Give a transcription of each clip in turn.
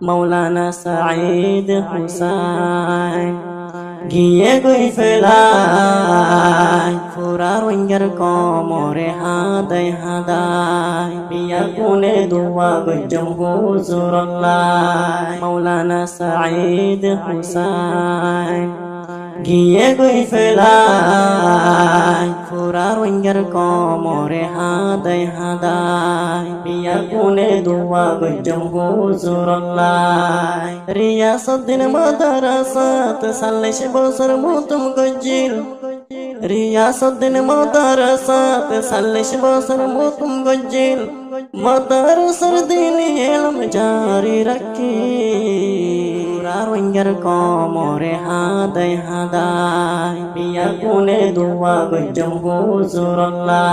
মাওলানা সাঈদ হুসাইন গিয়ে গই ফেলাই ফুরা রোহিঙ্গার কমরে হাদাই হাদাই বিয়া কোনে দোয়া গজম হুজুরাল্লাহ মাওলানা সাঈদ হুসাইন গিয়ে গই ফেলাই ফুরা রোহিঙ্গার কমরে হাদাই হাদাই বিয়া কোনে দোয়া গজম হুজুরাল্লাহ রিয়াসউদ্দিন মাদ্রাসাত 40 বছর মুতম গজিল রিয়াসউদ্দিন মাদ্রাসাত 40 বছর মুতম গজিল মাদ্রাসার দিনে ইলম জারি রাখি রোহিঙ্গার কমরে হাদাই হাদাই বিয়া কোনে দোয়া গজম হুজুরাল্লাহ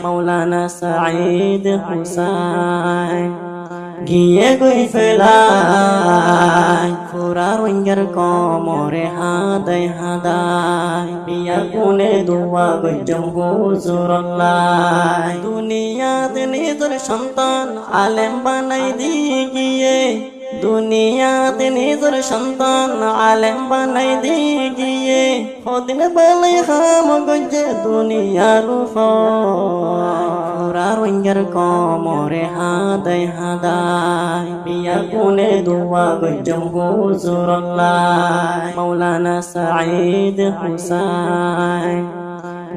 মাওলানা সাঈদ হুসাইন গিয়ে গই ফেলাই ফুরা রোহিঙ্গার কমরে হাদাই হাদাই বিয়া কোনে দোয়া গজম হুজুরাল্লাহ দুনিয়াতে নিজের সন্তান আলেম বানাই দিয়ে গিয়ে দুনিয়াতে নিজের সন্তান আলেম বানাই দিয়ে গিয়ে হদিন বেলাই খাম গজে দুনিয়ার ফুরা রোহিঙ্গার কমরে হাদাই হাদাই বিয়া কোনে দোয়া গজম হুজুরাল্লাহ মাওলানা সাঈদ হুসাইন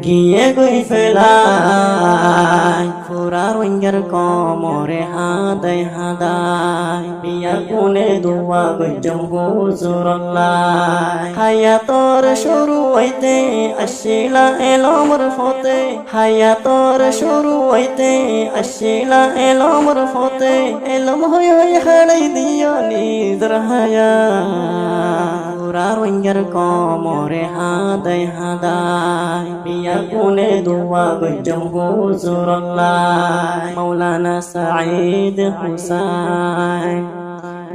গিয়ে গই ফেলাই ফুরা রোহিঙ্গার কমরে হাদাই হাদাই বিয়া কোনে দোয়া গজম হুজুরাল্লাহ হায়াতর শুরু হইতে আসিলা এলমর ফতে হায়াতর শুরু হইতে আসিলা এলমর ফতে এলম হই হই হারাই দিও নিজর হায়াত ফুরা রোহিঙ্গার কমরে হাদাই হাদাই বিয়া কোনে দোয়া গজম হুজুরাল্লাহ মাওলানা সাঈদ হুসাইন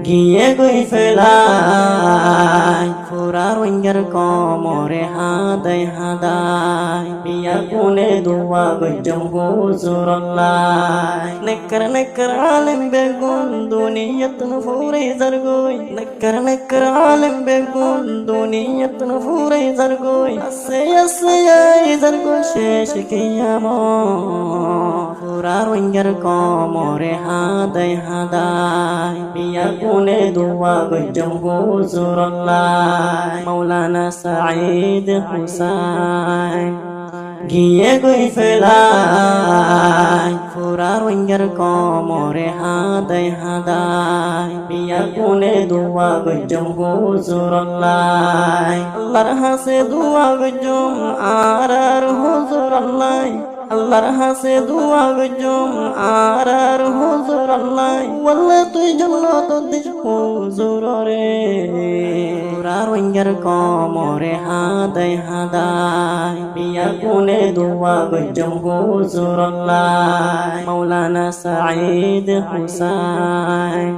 গিয়ে গই ফেলাই ফুরা রোহিঙ্গার কমরে হাদাই হাদাই বিয়া কোনে দোয়া গজম হুজুরাল্লাহ নেকর আলেম বেগুন দুনিয়াত নুফুরে জারগোই নেকর আলেম বেগুন দুনিয়াত নুফুরে জারগোই আসে আই জারগো শেষ কিয়ামত ফুরা রোহিঙ্গার কমরে হাদাই হাদাই বিয়া কোনে দোয়া গজম হুজুরাল্লাহ মাওলানা সাঈদ হুসাইন গিয়ে গই ফেলাই ফুরা রোহিঙ্গার কমরে হাদাই হাদাই বিয়া কোনে দোয়া গজম হুজুরাল্লাহ আল্লাহর হাসে দোয়া গজম আর হুজুরাল্লাহ আল্লাহর হাসে দোয়া গজম আর হুজুরাল্লাহ ওয়াল্লাহ তুই জান্নাত দিস হুজুরে ফুরা রোহিঙ্গার কমরে হাদাই হাদাই বিয়া কোনে দোয়া গজম হুজুরাল্লাহ মাওলানা সাঈদ হুসাইন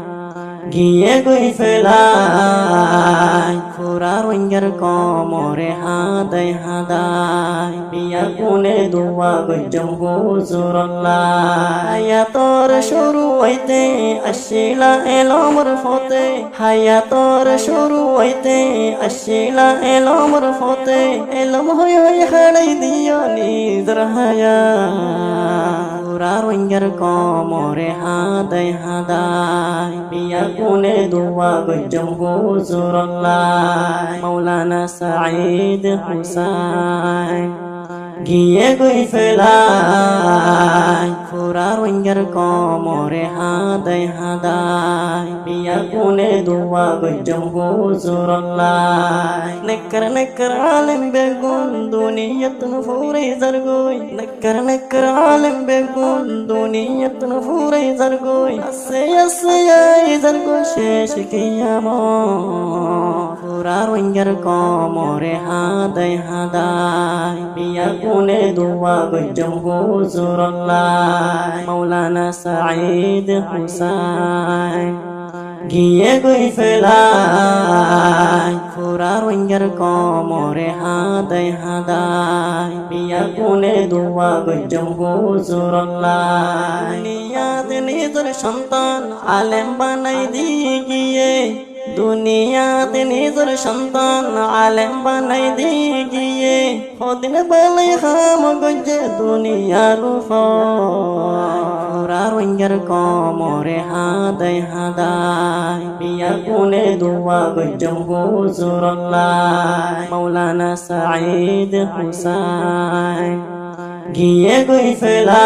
গিয়ে গই ফেলাই ফুরা রোহিঙ্গার কমরে হাদাই হাদাই বিয়া কোনে দোয়া গজম হুজুরাল্লাহ হায়াতর শুরু হইতে আসিলা এলমর ফতে হায়াতর শুরু হইতে আসিলা এলমর ফতে এলম হই হই হারাই দিও নিজর হায়াত ফুরা রোহিঙ্গার কমরে হাদাই হাদাই বিয়া কোনে দোয়া গজম হুজুরাল্লাহ মাওলানা সাঈদ হুসাইন গিয়ে গই ফেলাই ফুরা রোহিঙ্গার কমরে হাদাই হাদাই বিয়া কোনে দোয়া গজম হুজুরাল্লাহ নেকর আলেম বেগুন দুনিয়াত নুফুরে জারগোই নেকর আলেম বেগুন দুনিয়াত নুফুরে জারগোই আসে আই জারগো শেষ কিয়ামত ফুরা রোহিঙ্গার কমরে হাদাই হাদাই বিয়া কোনে দোয়া গজম হুজুরাল্লাহ মাওলানা সাঈদ হুসাইন গিয়ে গই ফেলাই ফুরা রোহিঙ্গার কমরে হাদাই হাদাই বিয়া কোনে দোয়া গজম হুজুরাল্লাহ দুনিয়াতে নিজের সন্তান আলেম বানাই দিয়ে দুনিয়াতে নিজের সন্তান আলেম বানাই দিয়ে গিয়ে ওদিন বলে হাম গঞ্জে দুনিয়ার উপর রঙের কমরে হাদায় হাদায় বিয়ার কোনে দোয়া গঞ্জম হুজুরাল্লাহ মাওলানা সাঈদ হুসাইন গিয়ে গই ফেলাই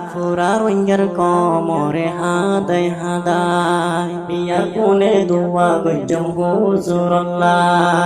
ফুরা রঙের কমরে হাদায় হাদায় বিয়ার কোনে দোয়া গঞ্জম হুজুরাল্লাহ